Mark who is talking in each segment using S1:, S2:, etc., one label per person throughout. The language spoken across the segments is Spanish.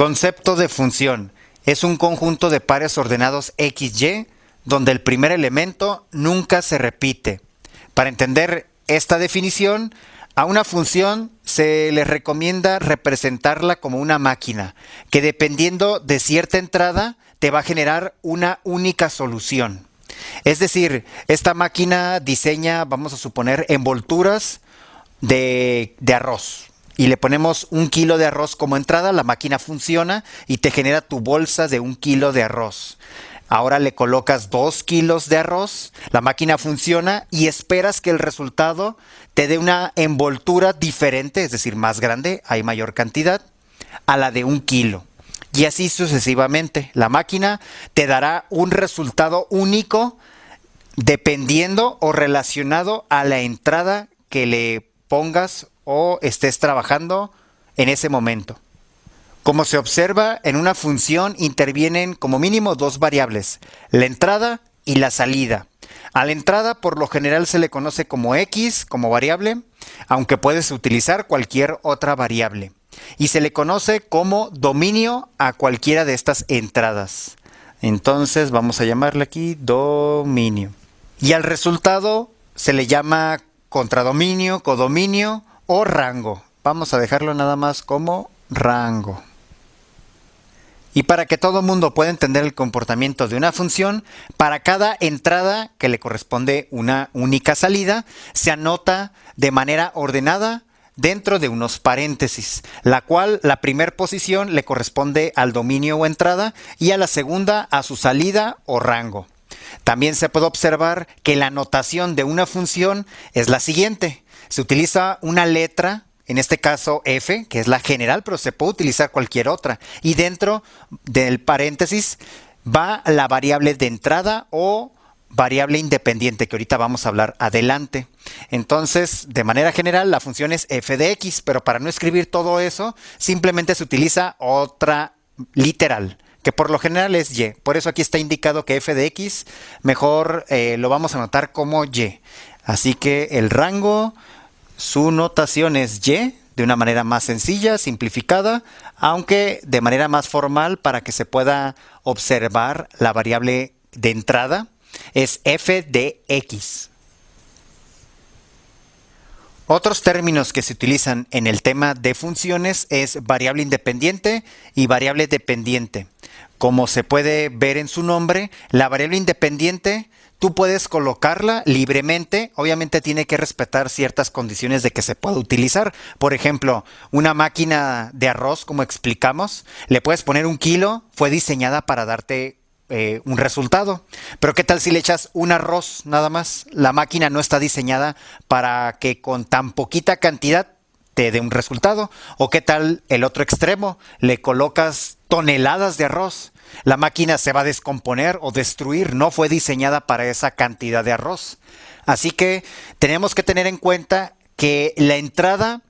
S1: Concepto de función. Es un conjunto de pares ordenados XY donde el primer elemento nunca se repite. Para entender esta definición, a una función se le recomienda representarla como una máquina, que dependiendo de cierta entrada te va a generar una única solución. Es decir, esta máquina diseña, vamos a suponer, envolturas de arroz. Y le ponemos 1 kilo de arroz como entrada, la máquina funciona y te genera tu bolsa de 1 kilo de arroz. Ahora le colocas 2 kilos de arroz, la máquina funciona y esperas que el resultado te dé una envoltura diferente, es decir, más grande, hay mayor cantidad, a la de 1 kilo. Y así sucesivamente. La máquina te dará un resultado único dependiendo o relacionado a la entrada que le pongas o estés trabajando en ese momento. Como se observa, en una función intervienen como mínimo 2 variables, la entrada y la salida. A la entrada por lo general se le conoce como X, como variable, aunque puedes utilizar cualquier otra variable. Y se le conoce como dominio a cualquiera de estas entradas. Entonces vamos a llamarle aquí dominio. Y al resultado se le llama contradominio, codominio o rango. Vamos a dejarlo nada más como rango. Y para que todo el mundo pueda entender el comportamiento de una función, para cada entrada que le corresponde una única salida, se anota de manera ordenada dentro de unos paréntesis, la cual la primera posición le corresponde al dominio o entrada y a la segunda a su salida o rango. También se puede observar que la notación de una función es la siguiente. Se utiliza una letra, en este caso F, que es la general, pero se puede utilizar cualquier otra. Y dentro del paréntesis va la variable de entrada o variable independiente, que ahorita vamos a hablar adelante. Entonces, de manera general, la función es f de x, pero para no escribir todo eso, simplemente se utiliza otra literal, que por lo general es y. Por eso aquí está indicado que f de x, mejor lo vamos a anotar como y. Así que el rango, su notación es y, de una manera más sencilla, simplificada, aunque de manera más formal para que se pueda observar la variable de entrada, es f de x. Otros términos que se utilizan en el tema de funciones es variable independiente y variable dependiente. Como se puede ver en su nombre, la variable independiente tú puedes colocarla libremente, obviamente tiene que respetar ciertas condiciones de que se pueda utilizar. Por ejemplo, una máquina de arroz, como explicamos, le puedes poner 1 kilo, fue diseñada para darte un resultado. Pero ¿qué tal si le echas un arroz nada más? La máquina no está diseñada para que con tan poquita cantidad te dé un resultado. ¿O qué tal el otro extremo? Le colocas toneladas de arroz. La máquina se va a descomponer o destruir. No fue diseñada para esa cantidad de arroz. Así que tenemos que tener en cuenta que la entrada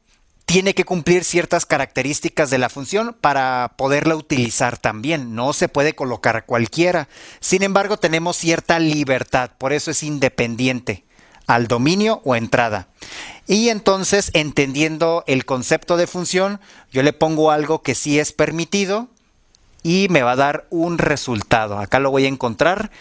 S1: tiene que cumplir ciertas características de la función para poderla utilizar también. No se puede colocar cualquiera. Sin embargo, tenemos cierta libertad. Por eso es independiente al dominio o entrada. Y entonces, entendiendo el concepto de función, yo le pongo algo que sí es permitido y me va a dar un resultado. Acá lo voy a encontrar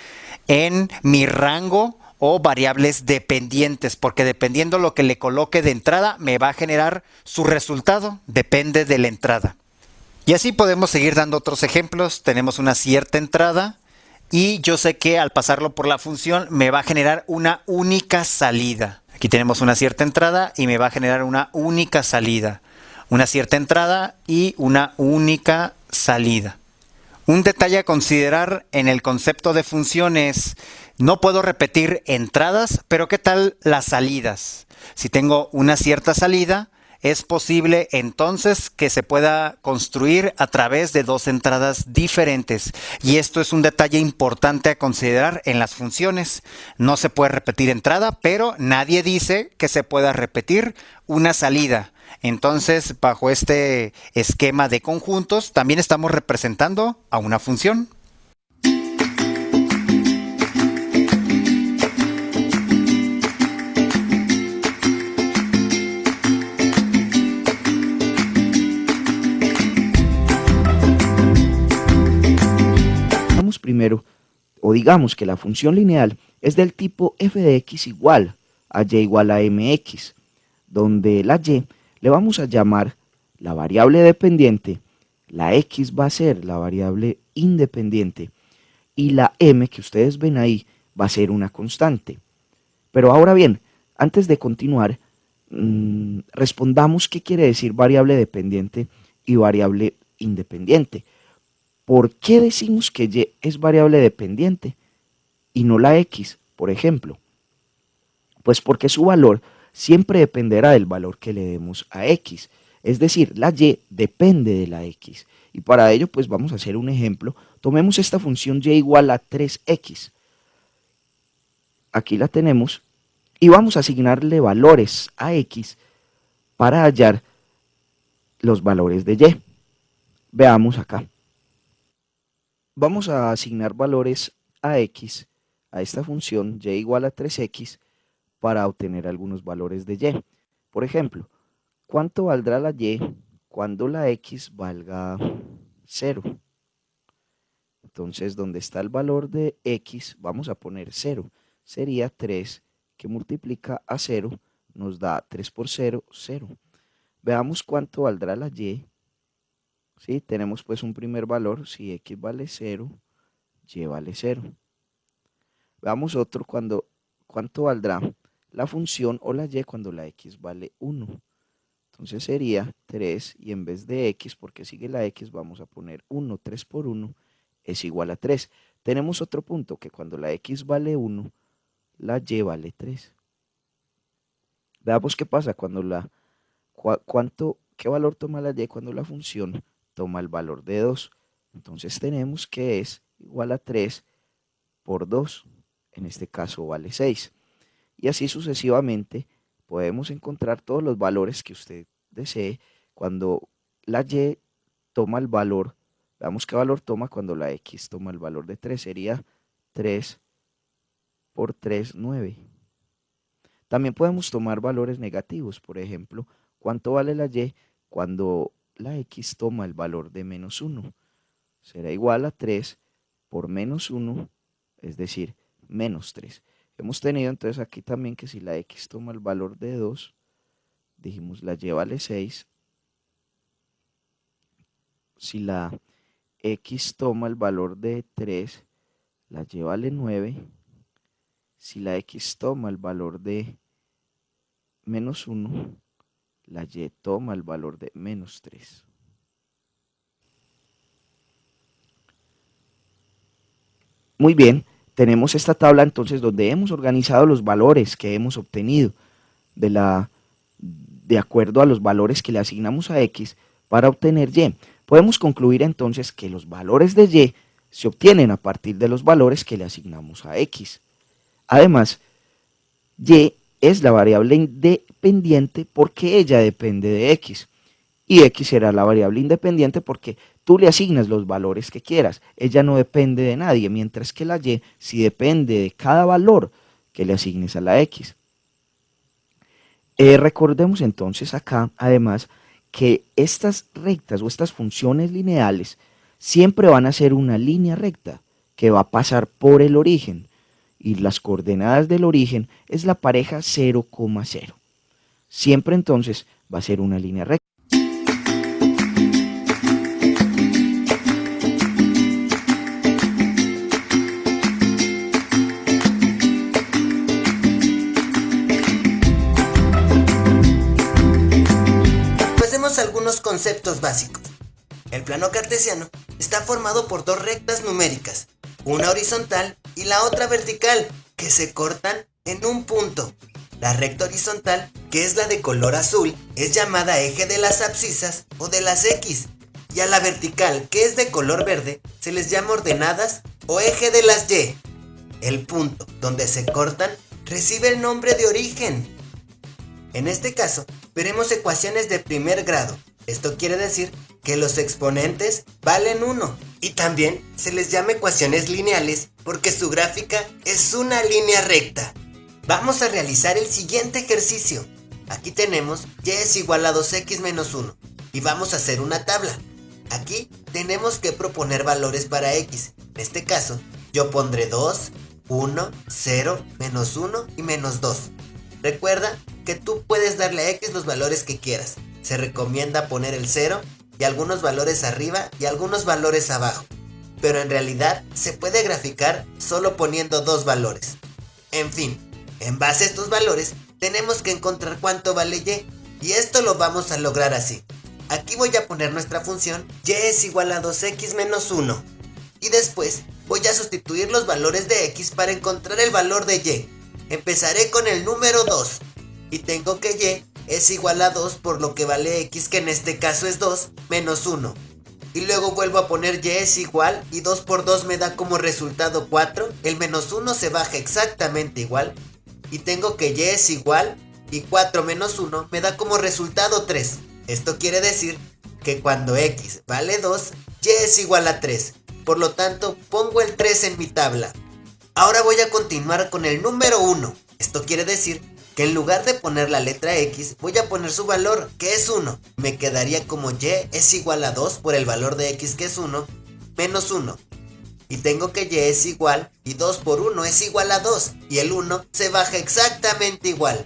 S1: en mi rango o variables dependientes, porque dependiendo lo que le coloque de entrada, me va a generar su resultado, depende de la entrada. Y así podemos seguir dando otros ejemplos. Tenemos una cierta entrada y yo sé que al pasarlo por la función me va a generar una única salida. Aquí tenemos una cierta entrada y me va a generar una única salida. Una cierta entrada y una única salida. Un detalle a considerar en el concepto de funciones: no puedo repetir entradas, pero ¿qué tal las salidas? Si tengo una cierta salida, es posible entonces que se pueda construir a través de 2 entradas diferentes. Y esto es un detalle importante a considerar en las funciones. No se puede repetir entrada, pero nadie dice que se pueda repetir una salida. Entonces, bajo este esquema de conjuntos, también estamos representando a una función.
S2: O digamos que la función lineal es del tipo f de x igual a y igual a mx, donde la y le vamos a llamar la variable dependiente, la x va a ser la variable independiente y la m que ustedes ven ahí va a ser una constante. Pero ahora bien, antes de continuar, respondamos qué quiere decir variable dependiente y variable independiente. ¿Por qué decimos que y es variable dependiente y no la x, por ejemplo? Pues porque su valor siempre dependerá del valor que le demos a x. Es decir, la y depende de la x. Y para ello, pues vamos a hacer un ejemplo. Tomemos esta función y igual a 3x. Aquí la tenemos. Y vamos a asignarle valores a x para hallar los valores de y. Veamos acá. Vamos a asignar valores a x a esta función y igual a 3x para obtener algunos valores de y. Por ejemplo, ¿cuánto valdrá la y cuando la x valga 0? Entonces, donde está el valor de x, vamos a poner 0. Sería 3 que multiplica a 0, nos da 3 por 0, 0. Veamos cuánto valdrá la y. ¿Sí? Tenemos pues un primer valor, si x vale 0, y vale 0. Veamos otro cuánto valdrá la función o la y cuando la x vale 1. Entonces sería 3 y en vez de x, porque sigue la x, vamos a poner 1. 3 por 1 es igual a 3. Tenemos otro punto, que cuando la x vale 1, la y vale 3. Veamos qué pasa cuando qué valor toma la y cuando la función toma el valor de 2. Entonces tenemos que es igual a 3 por 2. En este caso vale 6. Y así sucesivamente podemos encontrar todos los valores que usted desee cuando la y toma el valor. Veamos qué valor toma cuando la x toma el valor de 3. Sería 3 por 3, 9. También podemos tomar valores negativos. Por ejemplo, ¿cuánto vale la y cuando la x toma el valor de menos 1? Será igual a 3 por menos 1, es decir, menos 3. Hemos tenido entonces aquí también que si la x toma el valor de 2, dijimos la y vale 6. Si la x toma el valor de 3, la y vale 9. Si la x toma el valor de menos 1, la y toma el valor de menos 3. Muy bien, tenemos esta tabla entonces donde hemos organizado los valores que hemos obtenido de acuerdo a los valores que le asignamos a x para obtener y. Podemos concluir entonces que los valores de y se obtienen a partir de los valores que le asignamos a x. Además, y es la variable independiente porque ella depende de x. Y x será la variable independiente porque tú le asignas los valores que quieras. Ella no depende de nadie, mientras que la y sí depende de cada valor que le asignes a la x. Recordemos entonces acá, además, que estas rectas o estas funciones lineales siempre van a ser una línea recta que va a pasar por el origen. Y las coordenadas del origen es la pareja 0, 0. Siempre entonces va a ser una línea recta.
S3: Pasemos a algunos conceptos básicos. El plano cartesiano está formado por dos rectas numéricas, una horizontal y la otra vertical, que se cortan en un punto. La recta horizontal, que es la de color azul, es llamada eje de las abscisas o de las X, y a la vertical, que es de color verde, se les llama ordenadas o eje de las Y. El punto donde se cortan recibe el nombre de origen. En este caso, veremos ecuaciones de primer grado. Esto quiere decir que los exponentes valen 1 y también se les llama ecuaciones lineales porque su gráfica es una línea recta. Vamos a realizar el siguiente ejercicio. Aquí tenemos y es igual a 2x menos 1 y vamos a hacer una tabla. Aquí tenemos que proponer valores para x. En este caso, Yo pondré 2, 1, 0, menos 1 y menos 2. Recuerda que tú puedes darle a X los valores que quieras. Se recomienda poner el 0 y algunos valores arriba y algunos valores abajo. Pero en realidad se puede graficar solo poniendo dos valores. En fin, en base a estos valores tenemos que encontrar cuánto vale Y. Y esto lo vamos a lograr así. Aquí voy a poner nuestra función Y es igual a 2X menos 1. Y después voy a sustituir los valores de X para encontrar el valor de Y. Empezaré con el número 2. Y tengo que Y es igual a 2 por lo que vale X, que en este caso es 2, menos 1. Y luego vuelvo a poner Y es igual y 2 por 2 me da como resultado 4. El menos 1 se baja exactamente igual. Y tengo que Y es igual y 4 menos 1 me da como resultado 3. Esto quiere decir que cuando X vale 2, Y es igual a 3. Por lo tanto, pongo el 3 en mi tabla. Ahora voy a continuar con el número 1. Esto quiere decir que en lugar de poner la letra X, voy a poner su valor, que es 1. Me quedaría como Y es igual a 2 por el valor de X, que es 1, menos 1. Y tengo que Y es igual y 2 por 1 es igual a 2. Y el 1 se baja exactamente igual.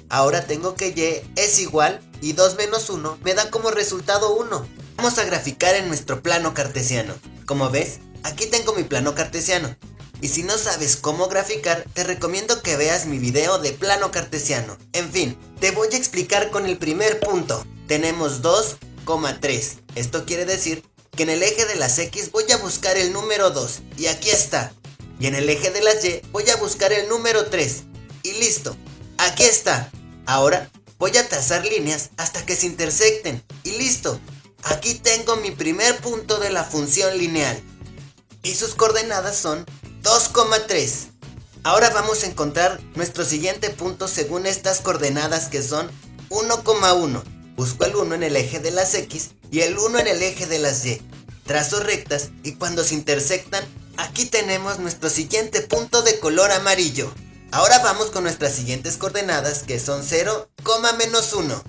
S3: Ahora tengo que Y es igual y 2 menos 1 me da como resultado 1. Vamos a graficar en nuestro plano cartesiano. Como ves, aquí tengo mi plano cartesiano. Y si no sabes cómo graficar, te recomiendo que veas mi video de plano cartesiano. En fin, te voy a explicar con el primer punto. Tenemos 2,3. Esto quiere decir que en el eje de las X voy a buscar el número 2. Y aquí está. Y en el eje de las Y voy a buscar el número 3. Y listo. Aquí está. Ahora voy a trazar líneas hasta que se intersecten. Y listo. Aquí tengo mi primer punto de la función lineal. Y sus coordenadas son 2,3. Ahora vamos a encontrar nuestro siguiente punto según estas coordenadas, que son 1,1. Busco el 1 en el eje de las X y el 1 en el eje de las Y. Trazo rectas y cuando se intersectan, aquí tenemos nuestro siguiente punto de color amarillo. Ahora vamos con nuestras siguientes coordenadas, que son 0, menos 1.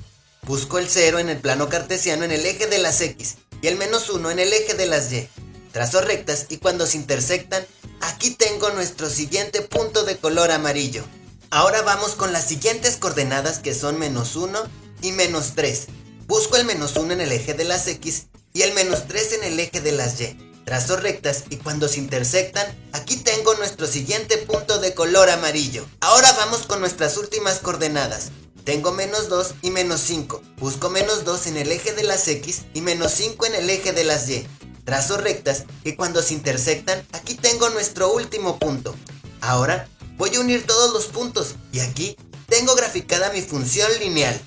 S3: Busco el 0 en el plano cartesiano en el eje de las X y el menos 1 en el eje de las Y. Trazo rectas y cuando se intersectan, aquí tengo nuestro siguiente punto de color amarillo. Ahora vamos con las siguientes coordenadas, que son menos 1 y menos 3. Busco el menos 1 en el eje de las X y el menos 3 en el eje de las Y. Trazo rectas y cuando se intersectan, aquí tengo nuestro siguiente punto de color amarillo. Ahora vamos con nuestras últimas coordenadas. Tengo menos 2 y menos 5. Busco menos 2 en el eje de las X y menos 5 en el eje de las Y. Trazo rectas y cuando se intersectan, aquí tengo nuestro último punto. Ahora voy a unir todos los puntos y aquí tengo graficada mi función lineal.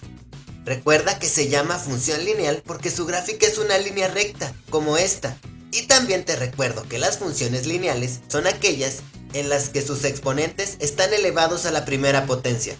S3: Recuerda que se llama función lineal porque su gráfica es una línea recta, como esta. Y también te recuerdo que las funciones lineales son aquellas en las que sus exponentes están elevados a la primera potencia.